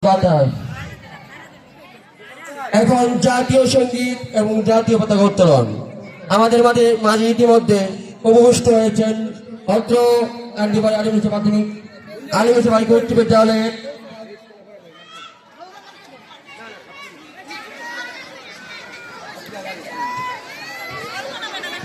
বাতাস। এখন জাতীয় সঙ্গীত এবং জাতীয় পতাকা উত্তোলন। আমাদের মাঝে ইতিমধ্যে উপবিষ্ট হয়েছেন অত্র কান্দিবাড়ি আলিমুসা মাধ্যমিক আলিমুসা বালিকা উচ্চ বিদ্যালয়ের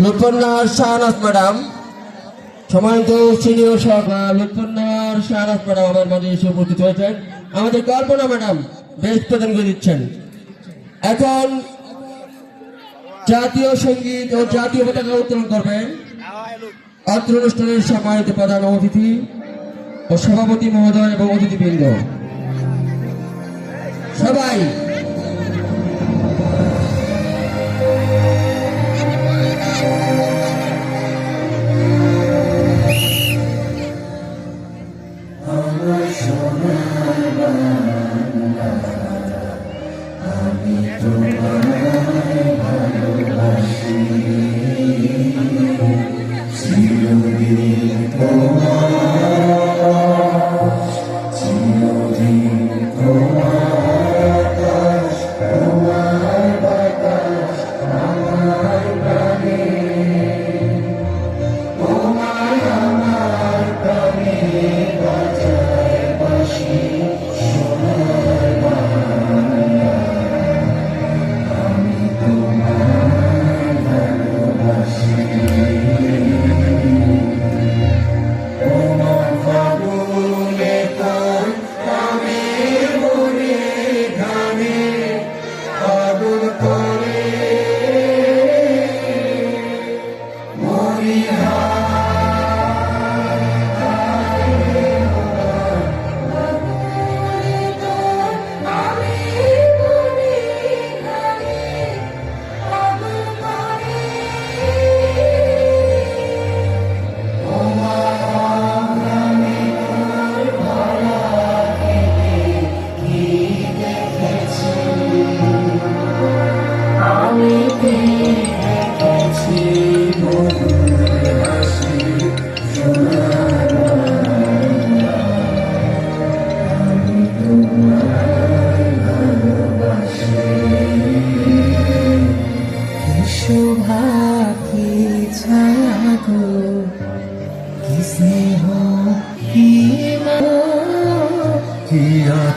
লুৎফুন্নাহার শাহনাজ ম্যাডাম, সম্মানিত সিনিয়র সহকার লুৎফুন্নাহার শাহনাজ ম্যাডাম আমার মাঝে এসে উপস্থিত হয়েছেন। আমাদের কল্পনা ম্যাডাম বেশ প্রদান করে দিচ্ছেন। এখন জাতীয় সঙ্গীত ও জাতীয় পতাকা উত্তোলন করবেন অত্র অনুষ্ঠানের সম্মানিত প্রধান অতিথি ও সভাপতি মহোদয় এবং অতিথিবৃন্দ। সবাই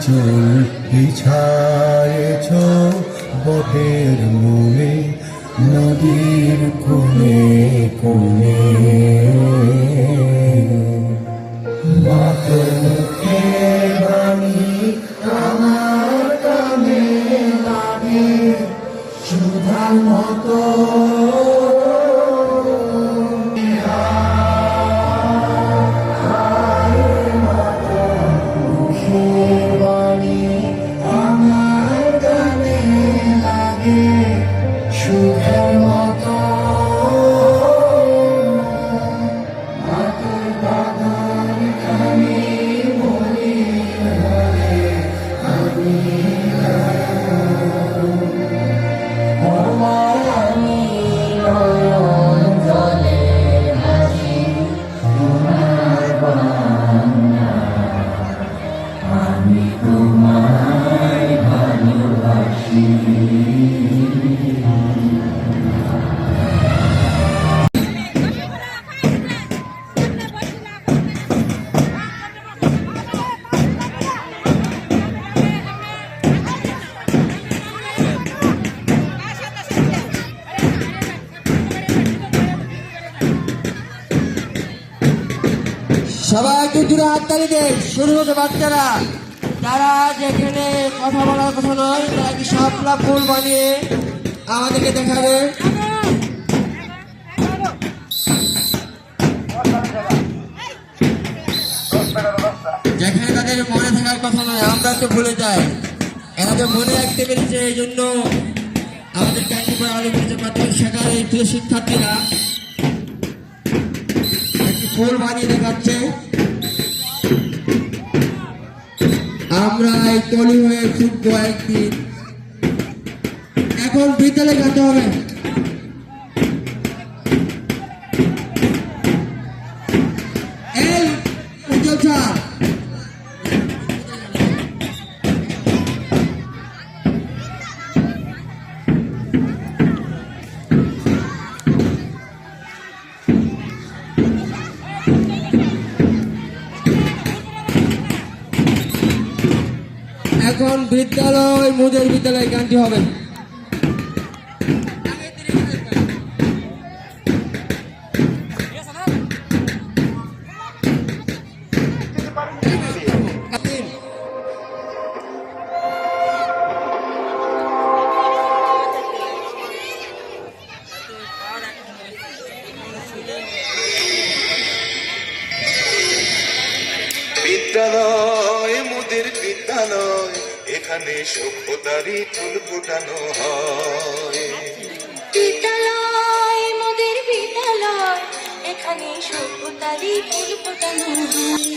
চুল বিছায়েছ বটের মূলে নদীর কোণে কোণে মাতৃকে বাণী আমার কানে লাগে সুধার মতো সবাইকে জুড়ে হাততালি দেন। শুরু হতে বাচ্চারা তারা যেখানে কথা বলার কথা নয় তারা কি শাপলা ফুল বানিয়ে আমাদেরকে দেখাবে। যেখানে তাদের মনে থাকার কথা নয় আমরা তো ভুলে যাই, এরা তো মনে রাখতে পেরেছে। এই জন্য আমাদের কান্দিবাড়ি আলিমুসা মাধ্যমিক শাখার এই প্রিয় শিক্ষার্থীরা একটি ফুল বানিয়ে দেখাচ্ছে। আমরা এই তৈরি হয়ে ছুটবো একদিন। এখন বিদ্যালয়ে যেতে হবে। এই উজ্জ্বল স্যার এখন বিদ্যালয় মোদের বিদ্যালয় গানটি হবে। বিদ্যালয় মোদের বিদ্যালয়, এখানে সভ্যতারই ফুল ফোটানো হয়। বিদ্যালয় মোদের বিদ্যালয়, এখানে সভ্যতারই ফুল ফোটানো হয়।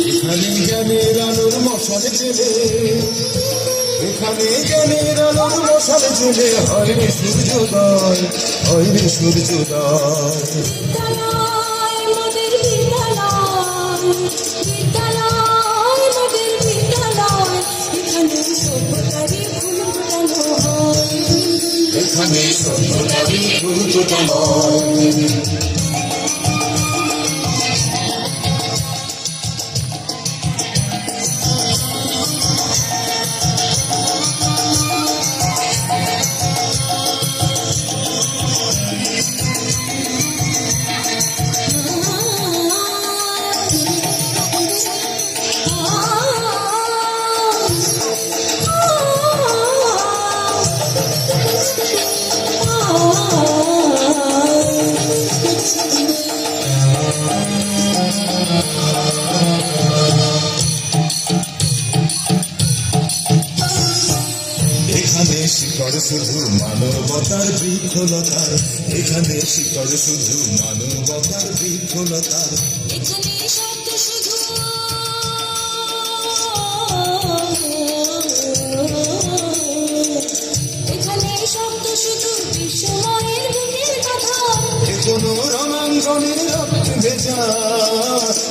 এখানে জ্ঞানের আলোর মশাল জেলে, এখানে জ্ঞানের আলোর মশাল জেলে হয় রে সূর্যোদয়, হয় রে সূর্যোদয়। বিদ্যালয় মোদের বিদ্যালয়, বিদ্যালয় মোদের বিদ্যালয়, এখানে সভ্যতারই ফুল ফোটানো হয়। এখানে সভ্যতারই ফুল ফোটানো হয়। এখানে শিকড় শুধু মানবতার বৃক্ষলতার, এখানে শিকড় শুধু মানবতার বৃক্ষলতার। এখানে শব্দ শুধু এখানে শব্দ শুধু বিশ্বময়ের বুকের কথা। কোনো রণাঙ্গনের রক্ত ভেজা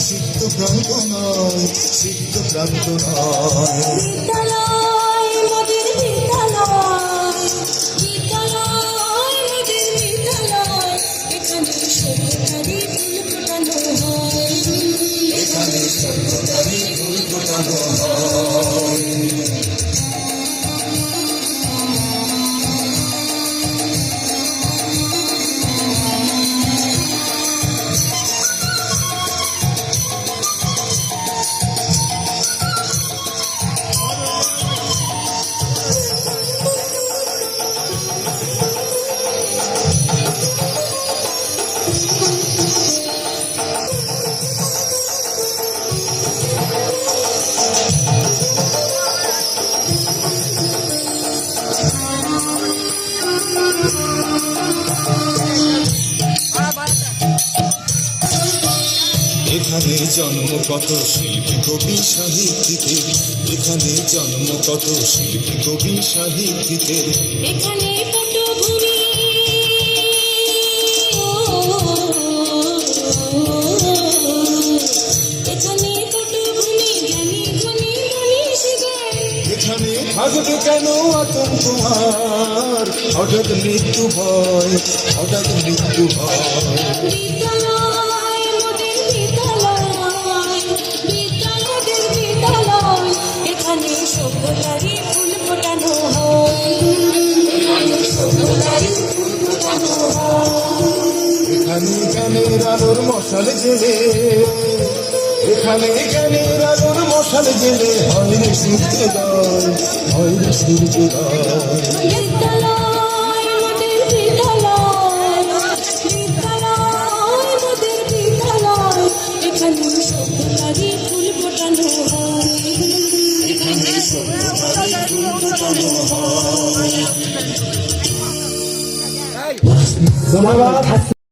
সিদ্ধ প্রান্ত নয়, সিদ্ধ প্রান্ত নয়। বিদ্যালয় মোদের বিদ্যালয়, বিদ্যালয় মোদের বিদ্যালয়, এখানে সভ্যতারই ফুল ফোটানো হয়। এখানে সভ্যতারই ফুল ফোটানো হয়। এখানে জন্ম কত শিল্পী কবি সাহিত্যিকের, এখানে জন্ম কত শিল্পী কবি সাহিত্যিকের। এখানে পটভূমি এখানে পটভূমি জ্ঞানী গুণী মনীষীদের। এখানে থাকবে কেন আতঙ্ক আর হঠাৎ মৃত্যু ভয়, হঠাৎ মৃত্যু ভয়। বিদ্যালয় মোদের বিদ্যালয়, বিদ্যালয়ের বিদ্যালয়, এখানে সভ্যতারই ফুল ফোটানো হয়। এখানে সভ্যতারই ফুল ফোটানো হয়। এখানে জ্ঞানের আলোর মশাল জেলে, এখানে জ্ঞানের আলোর মশাল জেলে হয় রে সূর্যোদয়, হয় রে সূর্যোদয়। বিদ্যালয় মোদের বিদ্যালয়, বিদ্যালয় মোদের বিদ্যালয়, এখানে সভ্যতারই ফুল ফোটানো হয়। ফুটানো হয়। ধন্যবাদ।